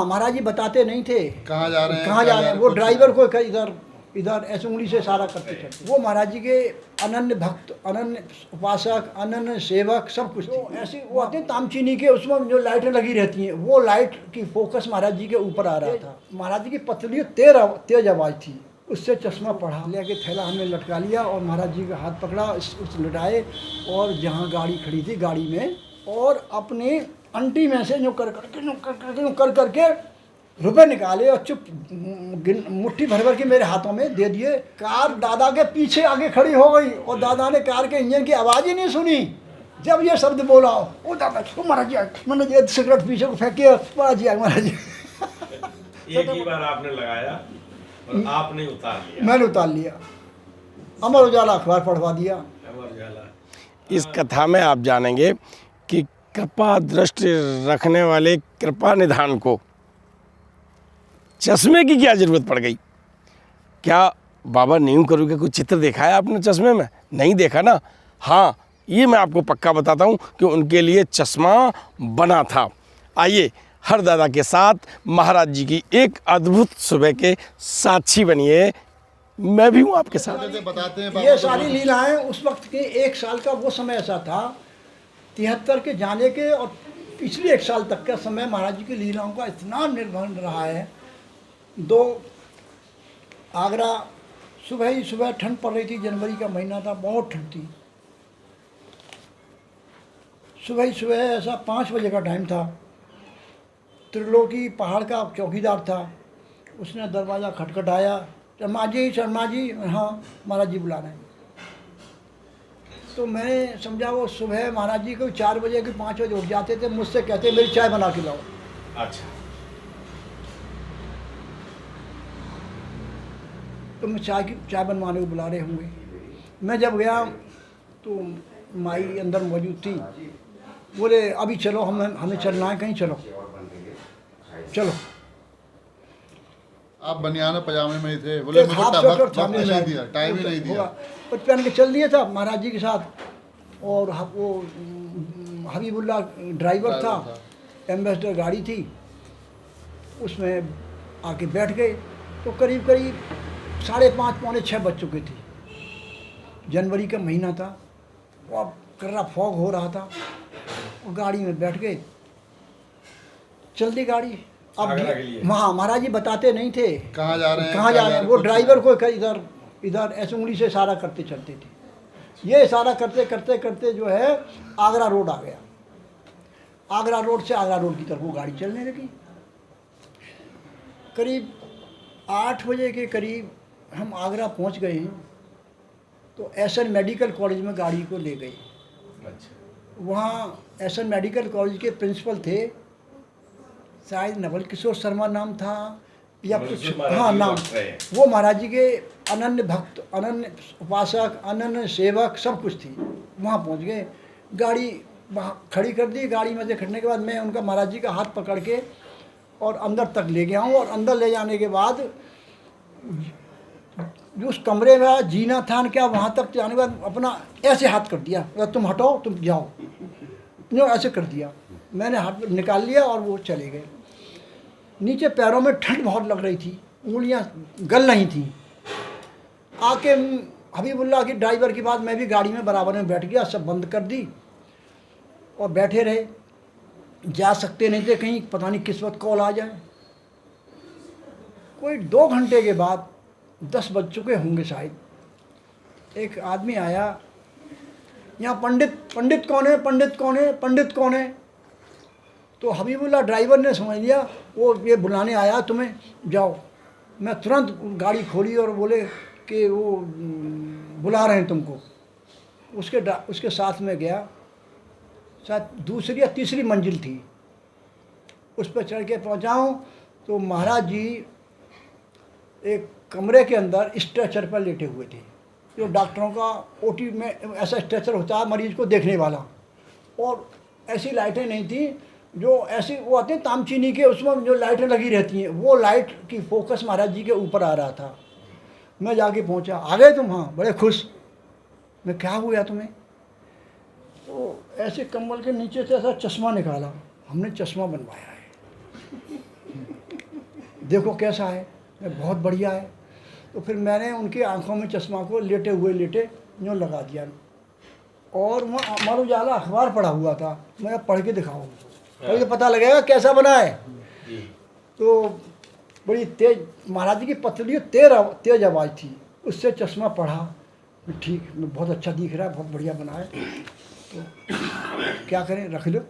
महाराज जी बताते नहीं थे कहाँ जा रहे हैं, कहाँ जा रहे हैं। वो ड्राइवर को इधर इधर ऐसे उंगली से इशारा करते थे। वो महाराज जी के अनन्य भक्त, अनन्य उपासक, अनन्य सेवक सब कुछ तो ऐसे वो आते तामचीनी के, उसमें जो लाइटें लगी रहती हैं वो लाइट की फोकस महाराज जी के ऊपर आ रहा था। महाराज जी की पतली तेज आवाज़ थी, उससे चश्मा पढ़ा लेके थैला हमने लटका लिया और महाराज जी का हाथ पकड़ा, उस लटाए और जहाँ गाड़ी खड़ी थी गाड़ी में और अपने अंटी में से जो कर करके रुपए निकाले और चुप मुट्ठी भर भर के मेरे हाथों में दे दिए। कार दादा के पीछे आगे खड़ी हो गई और दादा ने कार के इंजन की आवाज़ ही नहीं सुनी। जब ये शब्द बोला ओ दादा ओ महाराज जी, मैंने ये सिगरेट पीछे को फेंके महाराज जी महाराज जी। एक ही बार आपने लगाया और आपने उतार लिया। मैंने उतार लिया, अमर उजाला अखबार पढ़वा दिया। अमर उजाला। इस कथा में आप जानेंगे कि कृपा दृष्टि रखने वाले कृपा निधान को चश्मे की क्या ज़रूरत पड़ गई। क्या बाबा नीम करू के कोई चित्र देखा है आपने चश्मे में? नहीं देखा ना। हाँ, ये मैं आपको पक्का बताता हूँ कि उनके लिए चश्मा बना था। आइए हर दादा के साथ महाराज जी की एक अद्भुत सुबह के साक्षी बनिए। मैं भी हूँ आपके साथ। बताते हैं ये सारी लीलाएं उस वक्त के 1 साल का वो समय ऐसा था, 73 के जाने के और पिछले 1 साल तक का समय महाराज जी की लीलाओं का इतना निर्भर रहा है। आगरा सुबह ही सुबह ठंड पड़ रही थी, जनवरी का महीना था, बहुत ठंड थी। सुबह ही सुबह ऐसा 5 बजे का टाइम था। त्रिलोकी पहाड़ का चौकीदार था, उसने दरवाज़ा खटखटाया, शर्मा जी, हाँ महाराज जी बुला रहे हैं। तो मैंने समझा वो सुबह महाराज जी को 4 बजे के 5 बजे उठ जाते थे, मुझसे कहते मेरी चाय बना के लाओ। अच्छा। तो मैं चाय बनवाने को बुला रहे होंगे। मैं जब गया तो माई अंदर मौजूद थी। बोले अभी चलो, हमें चलना है कहीं, चलो। आप बनियान पजामे में ही थे। बोले मुझे टाइम ही नहीं दिया। कुछ पहन के चल दिया था महाराज जी के साथ। और वो हबीबुल्ला ड्राइवर था, एम्बेसडर गाड़ी थी, उसमें आके बैठ गए। तो करीब 5:30 पौने 6 बज चुके थे। जनवरी का महीना था, वो कर्रा फॉग हो रहा था। और गाड़ी में बैठ गए, चल दी गाड़ी। अब महाराज जी बताते नहीं थे कहाँ जा रहे हैं, कहाँ जा रहे हैं। वो ड्राइवर को इधर इधर ऐसे उंगली से इशारा करते चलते थे। ये इशारा करते करते करते जो है आगरा रोड आ गया। आगरा रोड से आगरा रोड की तरफ वो गाड़ी चलने लगी। करीब 8 बजे के करीब हम आगरा पहुंच गए हैं। तो एसएन मेडिकल कॉलेज में गाड़ी को ले गए। अच्छा। वहाँ एसएन मेडिकल कॉलेज के प्रिंसिपल थे, शायद नवल किशोर शर्मा नाम था या कुछ, हाँ नाम। वो महाराज जी के अनन्य भक्त, अनन्य उपासक, अनन्य सेवक सब कुछ थी। वहाँ पहुँच गए, गाड़ी वहाँ खड़ी कर दी। गाड़ी में से खड़ने के बाद मैं उनका महाराज जी का हाथ पकड़ के और अंदर तक ले गया हूँ। और अंदर ले जाने के बाद जो उस कमरे में जीना था क्या, वहाँ तक जाने के बाद अपना ऐसे हाथ कर दिया, तुम हटो, तुम जाओ, जो ऐसे कर दिया। मैंने हाथ निकाल लिया और वो चले गए। नीचे पैरों में ठंड बहुत लग रही थी, उंगलियां गल नहीं थी। आके हबीबुल्ला की ड्राइवर की बात, मैं भी गाड़ी में बराबर में बैठ गया, सब बंद कर दी और बैठे रहे। जा सकते नहीं थे कहीं, पता नहीं किस वक्त कॉल आ जाए। कोई 2 घंटे के बाद 10 बज चुके होंगे शायद। एक आदमी आया, यहाँ पंडित कौन है। तो हबीबुल्ला ड्राइवर ने समझ लिया वो ये बुलाने आया तुम्हें, जाओ। मैं तुरंत गाड़ी खोली और बोले कि वो बुला रहे हैं तुमको। उसके साथ में गया, शायद 2री या 3री मंजिल थी। उस पर चढ़ के पहुँचाऊँ तो महाराज जी एक कमरे के अंदर स्ट्रेचर पर लेटे हुए थे। जो डॉक्टरों का ओटी में ऐसा स्ट्रेचर होता है मरीज को देखने वाला। और ऐसी लाइटें नहीं थी जो ऐसी वो आते हैं तामचीनी के, उसमें जो लाइटें लगी रहती हैं, वो लाइट की फोकस महाराज जी के ऊपर आ रहा था। मैं जाके पहुंचा, आ गए तुम? हाँ। बड़े खुश। मैं क्या हुआ तुम्हें? तो ऐसे कंबल के नीचे से ऐसा चश्मा निकाला। हमने चश्मा बनवाया है। देखो कैसा है, मैं बहुत बढ़िया है। तो फिर मैंने उनकी आंखों में चश्मा को लेटे यूँ लगा दिया, और वहाँ अमर उजाला अखबार पढ़ा हुआ था, मैं पढ़ के दिखाऊँ तभी तो पता लगेगा कैसा बना है। तो बड़ी तेज महाराज जी की पतली तेज आवाज़ थी, उससे चश्मा पढ़ा, ठीक, मैं बहुत अच्छा दिख रहा है, बहुत बढ़िया बना है। तो क्या करें, रख लो।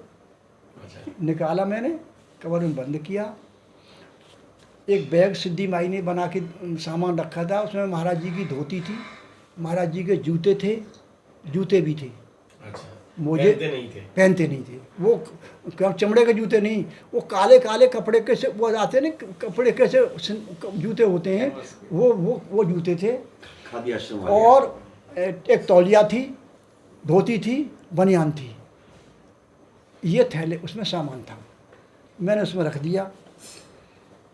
निकाला मैंने, कवर में बंद किया। एक बैग सिद्धि माई ने बना के सामान रखा था, उसमें महाराज जी की धोती थी, महाराज जी के जूते थे, जूते भी थे। अच्छा, मोजे पहनते नहीं थे वो, चमड़े के जूते नहीं, वो काले काले कपड़े के से वो आते नहीं, कपड़े के से जूते होते हैं, वो जूते थे। खादी आश्रम और एक तौलिया थी, धोती थी, बनियान थी, ये थैले उसमें सामान था। मैंने उसमें रख दिया।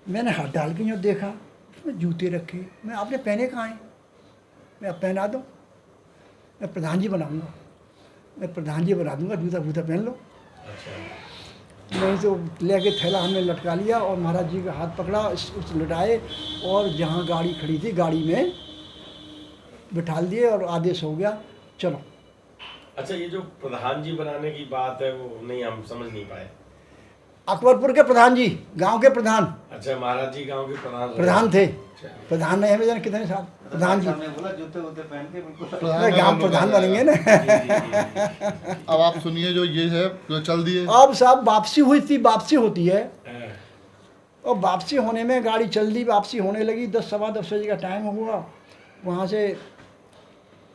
मैंने हाथ डाल के जो देखा, उसमें जूते रखे। मैं आपने पहने कहाँ हैं? मैं अब पहना दूँ? मैं प्रधान जी बनाऊँगा, मैं प्रधान जी बना दूँगा, जूता वूता पहन लो। नहीं तो लेके थैला हमने लटका लिया और महाराज जी का हाथ पकड़ा, उस लटाए और जहाँ गाड़ी खड़ी थी गाड़ी में बिठाल दिए और आदेश हो गया, चलो। अच्छा, ये जो प्रधान जी बनाने की बात है वो नहीं, हम समझ नहीं पाए। अकबरपुर के प्रधान जी, गांव के प्रधान। अच्छा, महाराज जी गांव के प्रधान थे। प्रधान नहीं हमें जाने कितने साल प्रधान जी, बोला जूते वूते पहन के बिल्कुल गांव प्रधान बनेंगे ना। अब आप सुनिए, जो ये है जो चल दिए। अब साहब वापसी हुई थी, वापसी होती है, और वापसी होने में गाड़ी चल दी, वापसी होने लगी, 10 सवा 10 बजे का टाइम हुआ। वहाँ से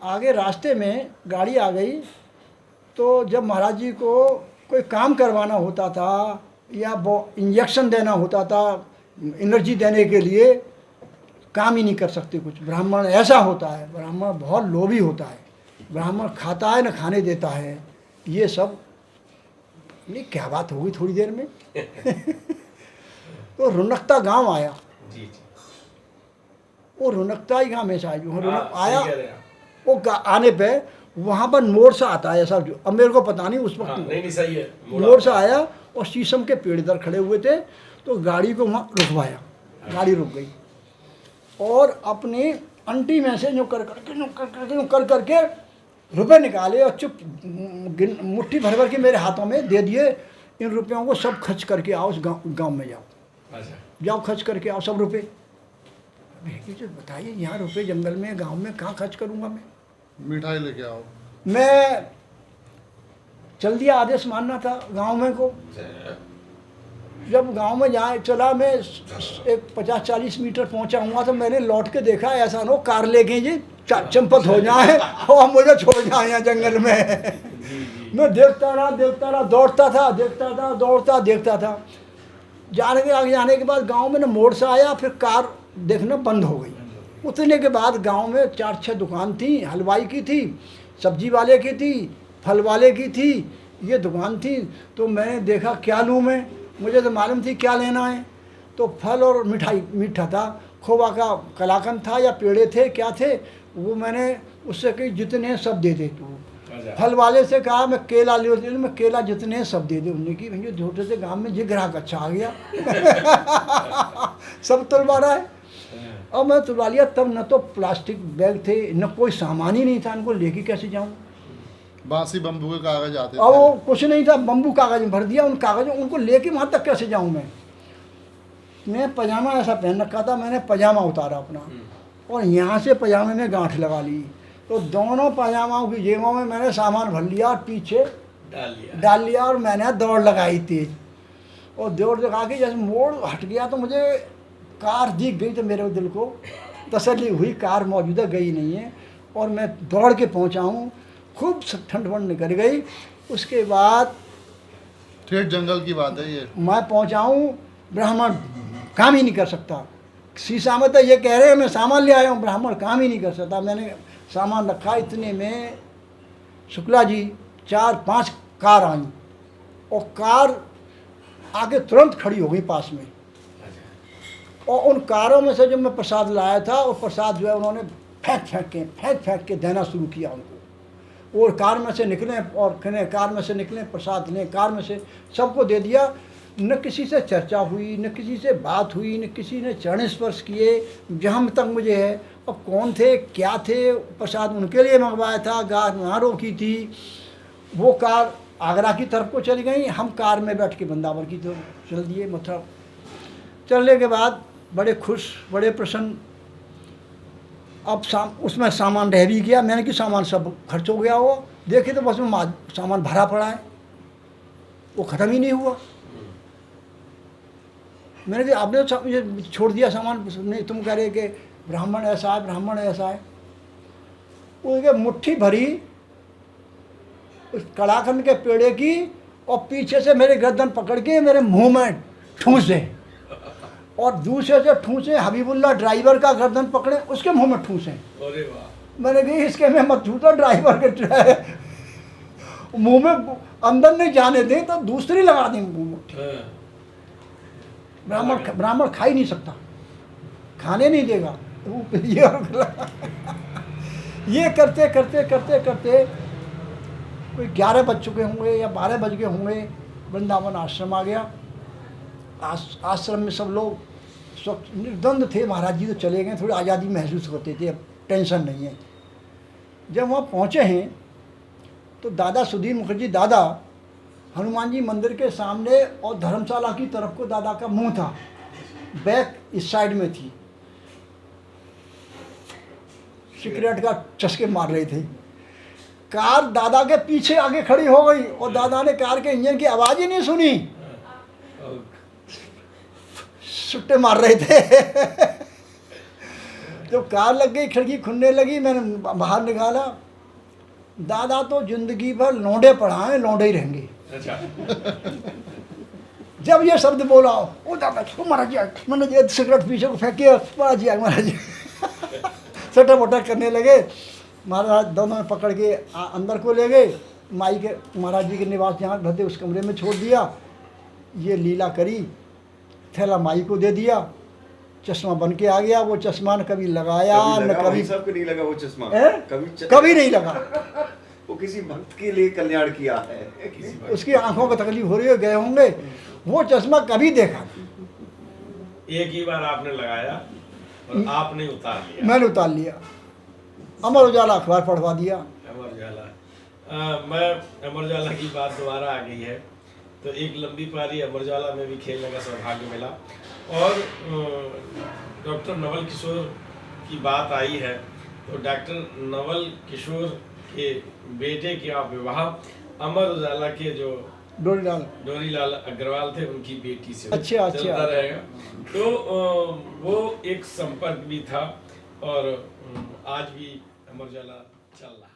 आगे रास्ते में गाड़ी आ गई। तो जब महाराज जी को कोई काम करवाना होता था या वो इंजेक्शन देना होता था एनर्जी देने के लिए, काम ही नहीं कर सकते कुछ। ब्राह्मण ऐसा होता है, ब्राह्मण बहुत लोभी होता है, ब्राह्मण खाता है न खाने देता है, ये सब नहीं। क्या बात होगी थोड़ी देर में। तो रुनकता गांव आया, वो रुनकता ही गांव में से आया। वो आने पे वहाँ पर मोड़ सा आता है ऐसा, जो अब मेरे को पता नहीं उस वक्त। नहीं सही है, मोड़ सा आया और शीशम के पेड़ इधर खड़े हुए थे, तो गाड़ी को वहाँ रुकवाया, गाड़ी रुक गई। और अपनी अंटी में से जो कर करके रुपए निकाले और चुप मुट्ठी भर भर के मेरे हाथों में दे दिए। इन रुपयों को सब खर्च करके आओ, उस गाँव में जाओ, जाओ खर्च करके आओ सब रुपये। बताइए, यहाँ रुपये जंगल में गांव में कहाँ खर्च करूँगा मैं? मिठाई लेके आओ। मैं चल दिया, आदेश मानना था गांव में को। जब गांव में जाए चला, मैं एक 50-40 मीटर पहुंचा हुआ तो मैंने लौट के देखा, ऐसा ना हो कार लेके जी चंपत हो जाए और मुझे छोड़ जाए यहाँ जंगल में। मैं देखता रहा, दौड़ता था, देखता था, दौड़ता देखता था। आगे जाने के बाद गांव में ना मोड़ से आया, फिर कार देखना बंद हो गई। उतने के बाद गांव में 4-6 दुकान थी, हलवाई की थी, सब्जी वाले की थी, फल वाले की थी, ये दुकान थी। तो मैंने देखा क्या लूँ मैं, मुझे तो मालूम थी क्या लेना है। तो फल और मिठाई, मीठा था, खोवा का कलाकंद था या पेड़े थे, क्या थे वो, मैंने उससे कही जितने सब दे दे तू। फल वाले से कहा मैं केला ले, मैं केला जितने सब दे दे। उन्होंने की भैया छोटे से गाँव में ये ग्राहक अच्छा आ गया। सब तुलवा रहा है। अब मैं तुलवा लिया, तब न तो प्लास्टिक बैग थे, न कोई सामान ही नहीं था, इनको लेके कैसे जाऊँ? बांसी बम्बू के कागज आते थे। और वो कुछ नहीं था, बम्बू कागज में भर दिया। उन कागजों उनको लेके वहाँ तक कैसे जाऊँ मैं पजामा ऐसा पहन रखा था, मैंने पजामा उतारा अपना और यहाँ से पजामे में गांठ लगा ली। तो दोनों पजामाओं की जेबों में मैंने सामान भर लिया और पीछे डाल लिया और मैंने दौड़ लगाई तेज। और दौड़ लगा के जैसे मोड़ हट गया तो मुझे कार दिख गई, तो मेरे दिल को तसल्ली हुई, कार मौजूदा गई नहीं है। और मैं दौड़ के पहुँचा हूँ, खूब ठंड वंड निकल गई। उसके बाद ठेठ जंगल की बात है ये। मैं पहुँचा हूँ, ब्राह्मण काम ही नहीं कर सकता। शीशा में तो ये कह रहे हैं मैं सामान ले आया हूँ, ब्राह्मण काम ही नहीं कर सकता। मैंने सामान रखा, इतने में शुक्ला जी 4-5 कार आई और कार आगे तुरंत खड़ी हो गई पास में। और उन कारों में से जो मैं प्रसाद लाया था, वो प्रसाद जो है उन्होंने फेंक के देना शुरू किया उनको। और कार में से निकले और कार में से निकले, प्रसाद लें, कार में से सबको दे दिया। न किसी से चर्चा हुई, न किसी से बात हुई, न किसी ने चरण स्पर्श किए जहाँ तक मुझे है। अब कौन थे, क्या थे, प्रसाद उनके लिए मंगवाया था, कार वहाँ रोकी थी, वो कार आगरा की तरफ को चली गई, हम कार में बैठ के वृंदावन की तरफ चल दिए। मथुरा चलने के बाद बड़े खुश, बड़े प्रसन्न। अब उसमें सामान रह भी गया, मैंने कि सामान सब खर्च हो गया हो, देखे तो बस में सामान भरा पड़ा है, वो ख़त्म ही नहीं हुआ। मैंने कहा आपने तो मुझे छोड़ दिया सामान, नहीं तुम कह रहे कि ब्राह्मण ऐसा है, ब्राह्मण ऐसा है। वो मुट्ठी भरी उस कलाकंद के पेड़े की और पीछे से मेरे गर्दन पकड़ के मेरे मुंह में ठूंसे, और दूसरे से ठूंसे हबीबुल्ला ड्राइवर का गर्दन पकड़े उसके मुंह में ठूंसे। अरे वाह। मैंने कही इसके में मत ठूंसो, ड्राइवर के मुंह में अंदर नहीं जाने दें तो दूसरी लगा दें मुंह में। ब्राह्मण खा ही नहीं सकता, खाने नहीं देगा। ये करते करते करते करते कोई 11 बज चुके होंगे या 12 बज गए होंगे, वृंदावन आश्रम आ गया। आश्रम में सब लोग निर्द्वंद थे, महाराज जी तो चले गए, थोड़ी आज़ादी महसूस होते थे, अब टेंशन नहीं है। जब वहाँ पहुँचे हैं तो दादा सुधीर मुखर्जी दादा हनुमान जी मंदिर के सामने और धर्मशाला की तरफ को दादा का मुंह था, बैक इस साइड में थी, सिगरेट का चस्के मार रहे थे। कार दादा के पीछे आगे खड़ी हो गई और दादा ने कार के इंजन की आवाज़ ही नहीं सुनी, सुट्टे मार रहे थे। जब कार लग गई, खिड़की खुलने लगी, मैंने बाहर निकाला, दादा तो जिंदगी भर लौंडे पढ़ाए, लौंडे ही रहेंगे। अच्छा। जब ये शब्द बोला, ओ दादा महाराज जी सिगरेट पीछे को फेंके, महाराज जी सटा मोटा करने लगे। महाराज दोनों में पकड़ के अंदर को ले गए, माई के महाराज जी के निवास जहाँ रहते उस कमरे में छोड़ दिया। ये लीला करी, थैला माई को दे दिया, चश्मा बन के आ गया। वो चश्मा न कभी लगाया न कभी, सबको नहीं लगा वो चश्मा, कभी नहीं लगा। वो किसी भक्त के लिए कल्याण किया है, उसकी आंखों को तकलीफ हो रही है, गए होंगे, वो चश्मा कभी देखा। एक ही बार आपने लगाया और आपने उतार लिया। मैंने उतार लिया, अमर उजाला अखबार पढ़वा दिया। अमर उजाला, मैं अमर उजाला की बात दोबारा आ गई है, तो एक लंबी पारी अमर उजाला में भी खेलने का सौभाग्य मिला। और डॉक्टर नवल किशोर की बात आई है, तो डॉक्टर नवल किशोर के बेटे का विवाह अमर उजाला के जो डोरीलाल अग्रवाल थे उनकी बेटी से चलता रहेगा। तो वो एक संपर्क भी था और आज भी अमर उजाला चल रहा।